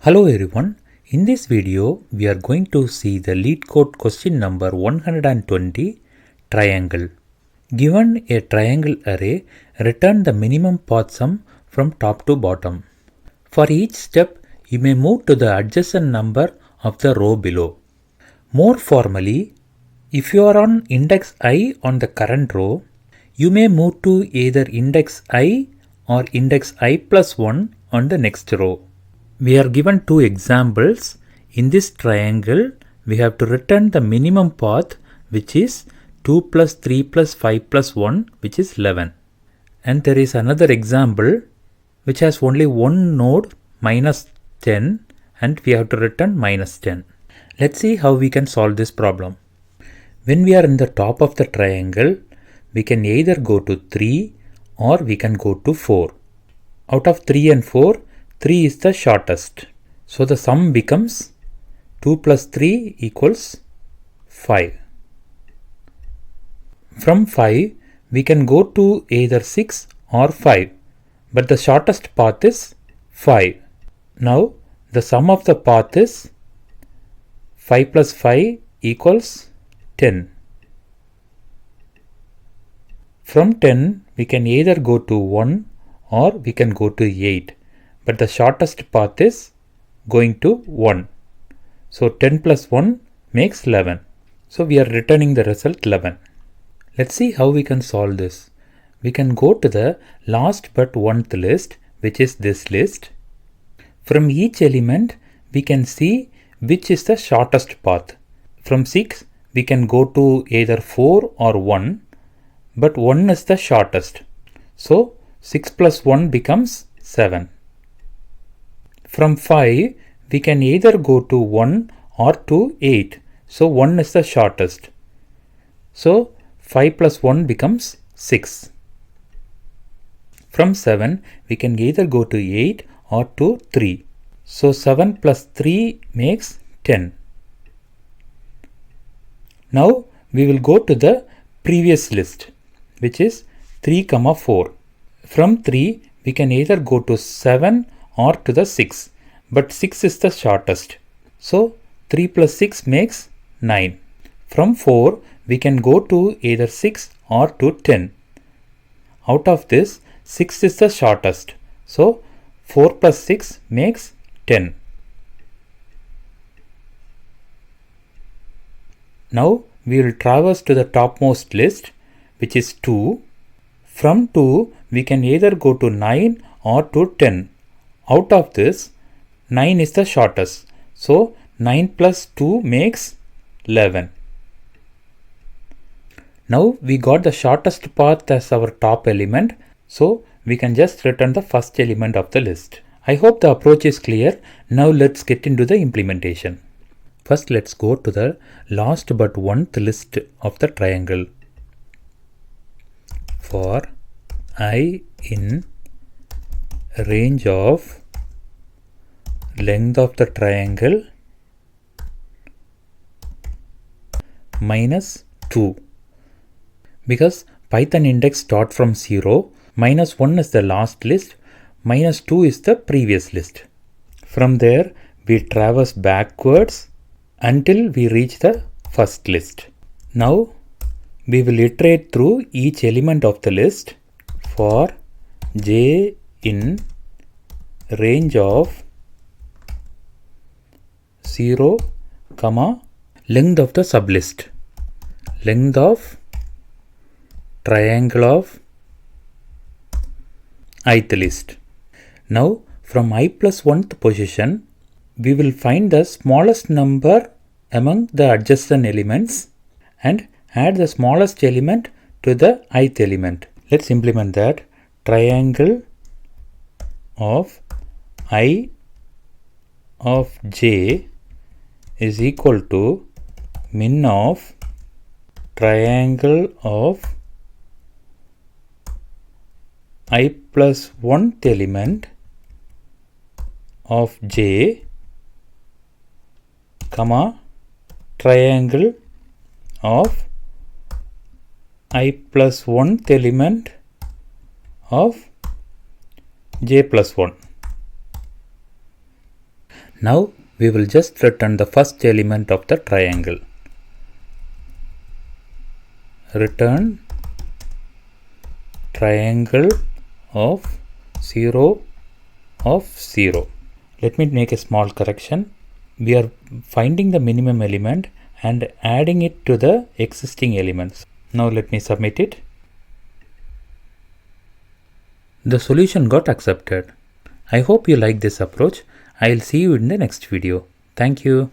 Hello everyone, in this video we are going to see the Leetcode question number 120, triangle. Given a triangle array, return the minimum path sum from top to bottom. For each step, you may move to the adjacent number of the row below. More formally, if you are on index I on the current row, you may move to either index I or index I plus 1 on the next row. We are given two examples. In this triangle, we have to return the minimum path, which is 2 plus 3 plus 5 plus 1, which is 11. And there is another example which has only one node, minus 10, and we have to return minus 10. Let's see how we can solve this problem. When we are in the top of the triangle, we can either go to 3 or we can go to 4. Out of 3 and 4, 3 is the shortest. So the sum becomes 2 plus 3 equals 5. From 5, we can go to either 6 or 5. But the shortest path is 5. Now the sum of the path is 5 plus 5 equals 10. From 10, we can either go to 1 or we can go to 8. But the shortest path is going to 1. So 10 plus 1 makes 11. So we are returning the result 11. Let's see how we can solve this. We can go to the last but 1th list, which is this list. From each element, we can see which is the shortest path. From 6, we can go to either 4 or 1, but 1 is the shortest. So 6 plus 1 becomes 7. From 5, we can either go to 1 or to 8. So 1 is the shortest. So 5 plus 1 becomes 6. From 7, we can either go to 8 or to 3. So 7 plus 3 makes 10. Now we will go to the previous list, which is 3, 4. From 3, we can either go to 7 or to the 6. But 6 is the shortest. So 3 plus 6 makes 9. From 4, we can go to either 6 or to 10. Out of this, 6 is the shortest. So 4 plus 6 makes 10. Now we will traverse to the topmost list, which is 2. From 2, we can either go to 9 or to 10. Out of this, 9 is the shortest. So 9 plus 2 makes 11. Now we got the shortest path as our top element. So we can just return the first element of the list. I hope the approach is clear. Now let's get into the implementation. First, let's go to the last but 1th list of the triangle. For I in range of length of the triangle minus 2. Because Python index start from 0, minus 1 is the last list, minus 2 is the previous list. From there, we traverse backwards until we reach the first list. Now, we will iterate through each element of the list for j in range of 0, length of the sublist, length of triangle of ith list. Now from I plus 1th position, we will find the smallest number among the adjacent elements and add the smallest element to the ith element. Let's implement that. Triangle of I of j is equal to min of triangle of I plus 1th element of j, triangle of I plus 1th element of j plus 1. Now we will just return the first element of the triangle. Return triangle of 0 of 0. Let me make a small correction. We are finding the minimum element and adding it to the existing elements. Now let me submit it. The solution got accepted. I hope you like this approach. I'll see you in the next video. Thank you.